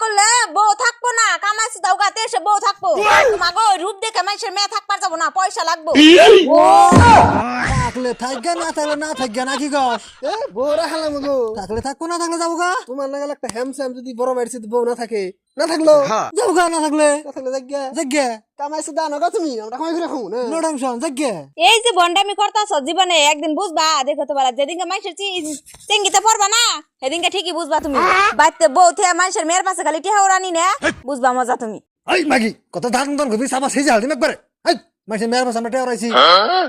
করলে বউ থাকবো না, কামাইছে দাও গাতে এসে বউ থাকবো। তোমাকে ওই রূপ দেখে মানুষের মেয়ে থাকবার যাবো না, পয়সা লাগবো। ও থাকলে থাকবে না থাকলে না থাকবে না কি কস এ বউরা হালাম গো থাকলে থাকবো না থাকলে যাবো গা তোমার নাগাল একটা হ্যামস্যাম যদি বড় মাইছে বউ না থাকে না থাকলো যাবো গা না থাকলে জায়গা জাগে কামাইছে দাও না তুমি আমরা কামাই করে খাবো না নো টেনশন জাগে এই যে বন্ডামি করতাছ জীবনে একদিন বুঝবা, দেখো তো বলা যেদিনকে মানুষের চেঙ্গিতে পড়বা না সেদিনকে ঠিকই বুঝবা তুমি। বাইতে বউ থেকে মানুষের মেয়ের পাশে খালি টেহাও রানি না, বুঝবা মজা তুমি। এই মাগি কত ধান মতন কবি সাবা সেই জাল দিম একবারে এই মাসে মেয়ের পাশে আমরা টেয়া রাইছি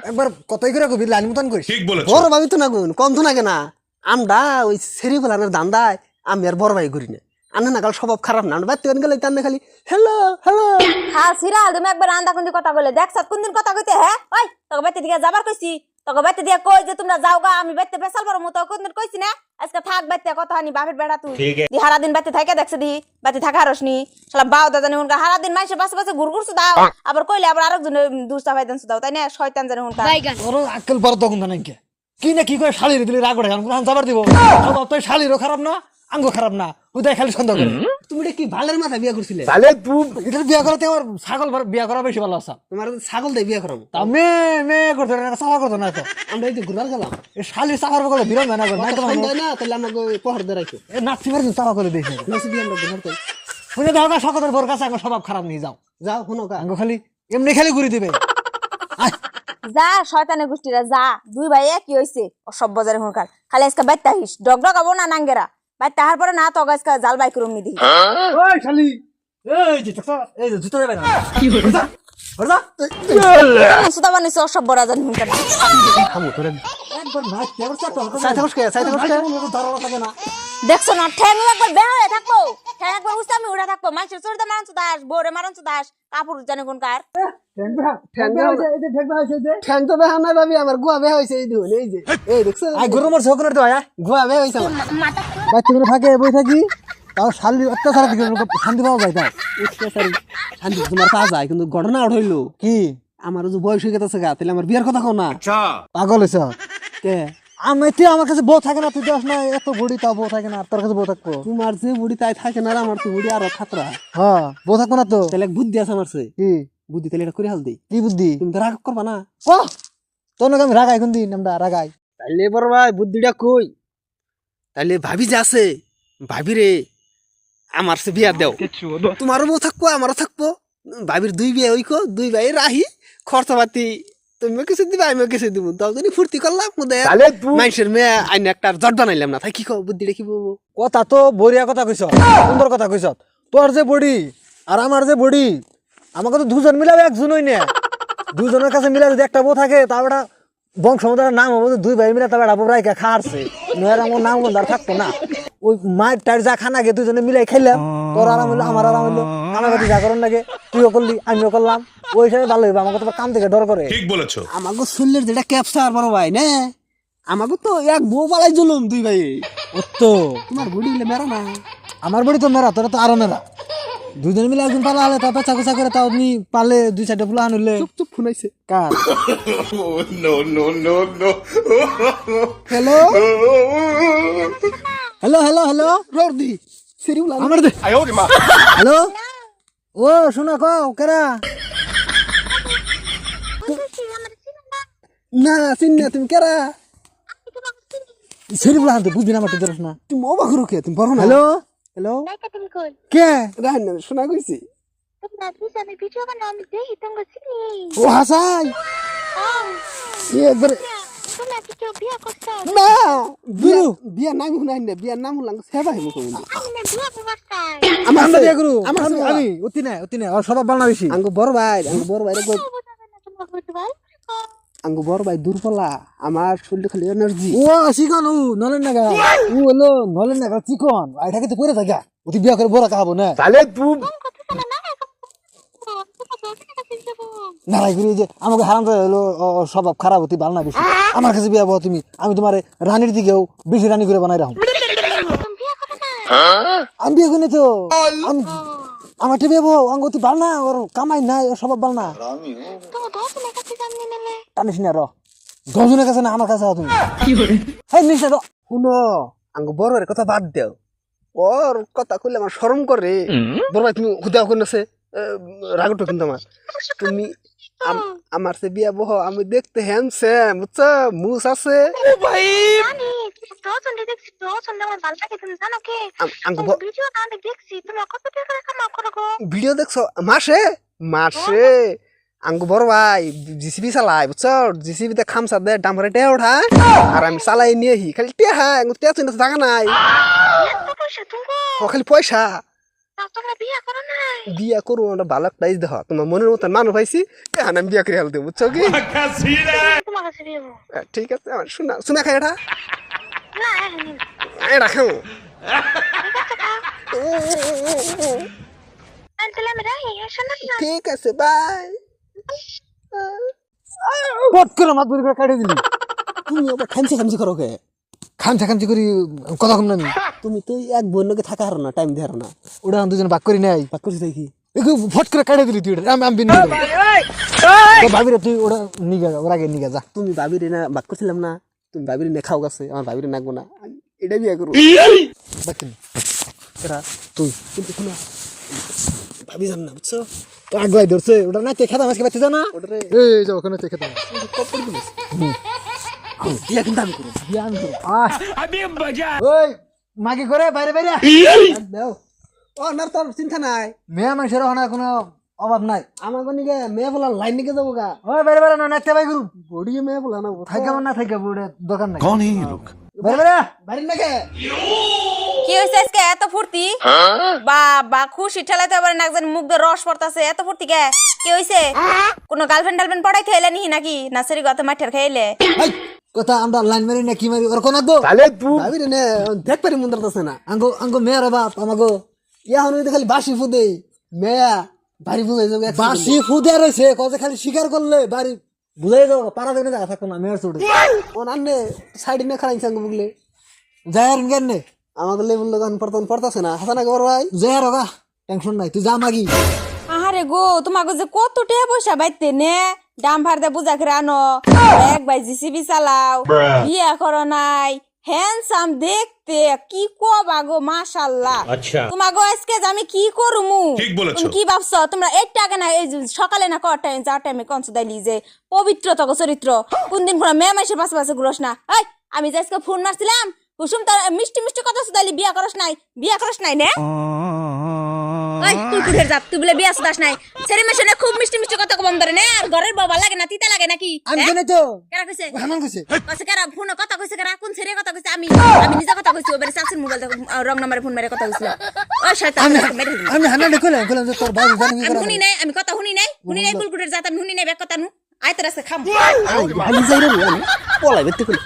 একবার কতই করে কবি লাইন মতন করিস ঠিক বলেছো বড় ভাবি তো না গুণ কম তো নাগে না আমরা ওই সেরি ফেলানোর দান্দায় আমি আর বড় ভাই করি না আন্না নাগাল স্বভাব খারাপ না আমরা বাইতে গেলে তান্নে খালি হ্যালো হ্যালো হ্যাঁ সিরাল তুমি একবার আন্দা কুন্দি কথা বলে দেখছ কোনদিন কথা কইতে। হ্যাঁ ওই তোকে বাইতে দিকে যাবার কইছি, তোকে বাইতে দিয়ে কই যে তোমরা যাও গা, আমি বাইতে পেছাল বড় মতো কোনদিন কইছি না। আজকে থাক বাইতে কথা আনি বাপের বেড়া তুই দি হারা দিন বাইতে থাকে দেখছ দি বাইতে থাকা হারসনি শালা বাও দাদা নি উনকা হারা দিন মাইসে পাশে পাশে ঘুরঘুরছ দাও, আবার কইলে আবার আরেকজন দুষ্টা ভাইদান দাও, তাই না? শয়তান জানে উনকা তোর আক্কেল বড় তখন না নাকি কি না কি করে শালির দিলি রাগ ওঠে কোন যাবার দিব সব তো শালিরও খারাপ না আঙ্গো খারাপ না উদয় খালি সন্দেহ করে তুমি এটা কি ভালের মাথা বিয়া করছিলে এটা বিয়া করাতে আমার ছাগল বিয়া করা বেশি ভালো আছে তোমার ছাগল দিয়ে বিয়া করাম তা মেয়ে করতো না চাফা করতো না তো আমরা এই যে ঘুরার গেলাম এই শালির চাফার বগলে বিরল না করে নাই তো সন্ধ্যা না তাহলে আমাকে পহর দিয়ে রাখো এ নাচি মারি চাফা করে দিয়েছে নাচি দিয়ে আমরা ঘুরার করি শুনে দাও না সকলের বোর কাছে আঙ্গো স্বভাব খারাপ নিয়ে যাও যাও শুনো কা আঙ্গো খালি এমনি খালি ঘুরি দিবে যা শয়তানের গোষ্ঠীরা যা, দুই ভাই একই হইছে অসভ্য জানে হুনকার। খালি আজকে বাইতে আহিস ডগ ডগাবো না নাঙ্গেরা, বাইতে আহার পরে না তো আজকে জাল বাই করুম নি দিই। ওই শালি এই যে এই যে জুতো দেবে না কি হইছে হরদা সুতা বানিয়েছে অসভ্য রাজান হুনকার। থামো তোরে একবার নাচ কেবল চাটো সাইতে বসকে ধারণা থাকে না দেখছো না ঠ্যাং একবার বের হয়ে থাকবো, ঠ্যাং একবার উস্তামি উড়া থাকবো, মানুষের চোরদা মারান দাস বোরে মারান দাস কাপড় জানে কোনকার। ঠ্যাং তো বেহা নাই ভাবি আমার গুয়া বেহা হয়েছে এই দেখুন এই যে এই দেখছো আই গরু মারছে ওখানে তো আয়া গুয়া বেহা হয়েছে আমার বাচ্চাগুলো থাকে বই থাকি তাও শালির অত্যাচার দিকে শান্তি পাওয়া যায় তাও অত্যাচারী শান্তি তোমার পাওয়া যায় কিন্তু ঘটনা ওঠ হইলো কি আমার যে বয়স হয়ে গেছে গা তাহলে আমার বিয়ার কথা কও না পাগল হয়েছ কে আমি তুই আমার কাছে বউ থাকে না তুই দেখ না এত বুড়ি তাও বউ থাকে না আর তোর কাছে বউ থাকবো তোমার যে বুড়ি তাই থাকে না আর আমার তো বুড়ি আরো খাতরা হ্যাঁ বউ থাকবো না তো তাহলে এক বুদ্ধি আছে আমার সে কি বুদ্ধি তাহলে এটা করে হাল দিই কি বুদ্ধি তুমি তো রাগ করবা না ও তোর নাকি আমি রাগাই কোন দিন আমরা রাগাই তাইলে বড় ভাই বুদ্ধিটা কই তাইলে ভাবি যে আছে ভাবি রে আমার সে বিয়া দেও তোমারও বউ থাকবো আমারও থাকবো ভাবির দুই বিয়ে ওইকো দুই ভাই রাহি খরচাপাতি তুমিও কিছু দিবা আমিও কিছু দিব দুজনই ফুর্তি করলাম মানুষের মেয়ে আইনে একটা জট বানাইলাম না তাই কি কও বুদ্ধিটা কি বলবো কথা তো বড়িয়া কথা কইছ সুন্দর কথা কইছ তোর যে বডি আর আমার যে বডি আমাকে তো দুজন মিলাবে একজন হই না দুজনের কাছে মিলা যদি একটা বউ থাকে তা ওটা বংশমতার নাম হবে দুই ভাই মিলে তবে একটা বউ রাইকা খাওয়াছে মেয়ের আমার নাম আর থাকতো না ওই মায়ের টাইর যা খানা গে দুজনে মিলাই খাইলাম তোর আরাম হইলো আমার আরাম হইলো আমার কাছে যা করার লাগে তুইও করলি আমিও করলাম ওই হিসাবে ভালো হইবে আমাকে তো কাম থেকে ডর করে ঠিক বলেছো আমাকে শরীরের যেটা ক্যাপচার বড় ভাই না আমাকে তো এক বউ পালাই জলুম দুই ভাই ও তো তোমার বডি হলে মেরা না আমার বডি তো মেরা তোরা তো আরো মেরা দুজন মিলে একজন পালা হলে তারপর চাকুচা করে তাও নি পালে দুই চারটে ফুলা আনলে চুপ চুপ ফোনাইছে কার no no no no hello hello hello hello রর্দি সেরিউলা আমার দে হ্যালো ও শোনা কও কেরা না চিন্না তুমি কেরা সেরি বলা হাতে বুঝবি না আমার তো ধরস না তুমি অবাক রুকে তুমি বড় না হ্যালো হ্যালো কে রান না শোনা কইছি ও হাসাই এ একবার না গুরু বিয়া নাম হুনাই না বিয়া নাম হুলাং সেবা হিমু কই আমার বিয়া গুরু আমার আমি অতি না আর সব বালনা বেশি আঙ্গু বড় ভাই আঙ্গু বড় ভাই দুর্বলা আমার শরীরে খালি এনার্জি ও চিকন ও নলেন নাগা ও হলো নলেন নাগা চিকন আইটাকে তো পরে থাকা অতি বিয়া করে বড় খাবো না তাহলে তুই নারাই গুরু যে আমাকে হারাম হলো স্বভাব খারাপ অতি বালনা বেশি আমার কাছে বিয়া বহ তুমি আমি তোমার রানীর দিকেও বেশি রানী করে বানাই রাখো আমি বিয়ে করি তো আমার টিভি বউ আঙ্গ অতি বালনা ওর কামাই নাই ওর স্বভাব বালনা টানিস না র দশজনের কাছে না আমার কাছে তুমি নিশ্চয় শুনো আঙ্গু বড় কথা বাদ দেও ওর কথা কইলে আমার শরম করে। বড় ভাই তুমি হুদা কোন আছে রাগটো কিন্তু আমার তুমি আমার সে বিয়া বহ আমি দেখতে হ্যান্ডসাম বুঝছো মুস আছে জানি তো চন্ডে দেখছি তো চন্ডে আমার ভালো লাগে তুমি জানো কি আঙ্গ ভিডিও না দেখছি তুমি কত টাকা কামাও করো গো ভিডিও দেখছো মাসে মাসে আঙ্গ বড় ভাই জিসিবি চালাই বুঝছো জিসিবিতে খামসা দে ডামরে টে ওঠায় আর আমি চালাই নিয়ে হি খালি টে হ্যাঁ টে চিন্তা জায়গা নাই এত পয়সা তুমি খালি পয়সা তোমরা বিয়ে করো নাই বিয়া করু একটা ভালো একটা দেখ তোমার মনের মতন মানুষ পাইছি আমি বিয়া করে হেলতে বুঝছো কি তোমার কাছে বিয়ে হবো ঠিক আছে আমার শোনা শোনা খাই এটা না এখন এটা খাও তাহলে আমি রাখি শোনা না ঠিক আছে বাই পট করে মাত বলি করে কাটে দিলি তুমি আবার খামছি খামছি করো কে খামচা করি কথা কম না নি। তুমি তো এক বন্যকে থাকা হারো না টাইম দিয়ে হারো না ওটা আমি দুজন বাক করি নাই বাক করছি তাই কি ফট করে কাটে দিলি তুই এটা। আমি আমি ভাবিরে তুই ওটা নিগে যা ওর আগে নিগে যা। তুমি ভাবিরে না বাক করছিলাম না তুমি ভাবিরে না খাও গেছে আমার ভাবিরে নাকবো না আমি এটা বিয়ে করবো বাকিনি এরা তুই কিন্তু শোনো ভাবি জান না বুঝছো আগুয়াই ধরছে ওটা না তে খেতা মাছকে বাচ্চা জানা ওটারে এই যাও ওখানে তে খেতা কপড় দিলিস বিয়া কিন্তু আমি করবো বিয়া আমি করব ওই মাগি করে বাইরে বাইরে দাও ও না তোর চিন্তা নাই মেয়া মানুষের ওখানে কোনো অভাব নাই। আমার নিকে মেয়ে বলা লাইন নিকে যাবো গা ওই বাইরে বাইরে না নাচতে বাই করু বডি মেয়ে বলা না থাকে না থাকে বুড়ে দোকান নাই কোন এই লোক বাইরে বাইরে বাড়ি নাকি কি হইছে আজকে এত ফুর্তি বাবা খুশি ঠেলাতে আবার একজন মুখ দিয়ে রস পড়তাছে এত ফুর্তি কে কি হইছে কোন গার্লফ্রেন্ড টালফ্রেন্ড পড়াইতে এলে নি নাকি নাসেরি গত মাঠের খাইলে এই কথা আমরা লাইন মারি না কি মারি ওর কোন গো ভাবিরে নে দেখ পারি মন্দির আছে না আঙ্গো আঙ্গো মেয়ের বাপ আমাগো ইয়া হন খালি বাসি ফুদে মেয়া বাড়ি বুঝাই যাবে বাসি ফুদে রয়েছে কজে খালি স্বীকার করলে বাড়ি বুঝাই যাও পারা দেবে না থাকো না মেয়ের চোটে ও নান্নে সাইড নে খারাই সঙ্গ বুগলে যায় আর ইঙ্গেন নে আমাদের লেবুল দোকান পড়তাছে না হাসানা গর ভাই যায় রগা টেনশন নাই তুই যা মাগি আহারে গো তোমাকে যে কত টাকা পয়সা বাইতে নে দাম ভার দে বুঝা করে আনো এক ভাই জিসিবি চালাও বিয়ে করো নাই হ্যান্ডসাম দেখতে কি কবা গো মাশাআল্লাহ তোমাকে আজকে যে আমি কি করুমু তুমি কি ভাবছো তোমরা এই টাকা না এই যে সকালে না কর টাইম যার টাইমে কনস দাইলি যে পবিত্রতা গো চরিত্র কোন দিন কোন মেয়ে মাসের পাশে পাশে ঘুরস না এই আমি যে আজকে ফোন মারছিলাম কুসুম তার মিষ্টি মিষ্টি কথা শুধাইলি বিয়া করস নাই নে ওই তুই কুড়ের যাপ তুই বলে বিয়া শুধাস নাই ছেড়ে মেশনে খুব মিষ্টি মিষ্টি কথা কম ধরে নে আর ঘরের বাবা লাগে না তিতা লাগে নাকি আমি জানি তো কেরা কইছে হামান কইছে কইছে কেরা ফোনে কথা কইছে কেরা কোন ছেড়ে কথা কইছে আমি নিজে কথা কইছি ওবেরে সাসির মোবাইল রং নাম্বারে ফোন মেরে কথা কইছিল ও শয়তান মেরে দিল আমি হানা দেখলাম কইলাম যে তোর বাবু জানি কি আমি করে শুনি নাই আমি কথা শুনি নাই কুলকুটের জাত আমি শুনি নাই ব্যাক কথা নু আইতে রাস্তা খাম ভালো যাই রে পলাই বেতে কই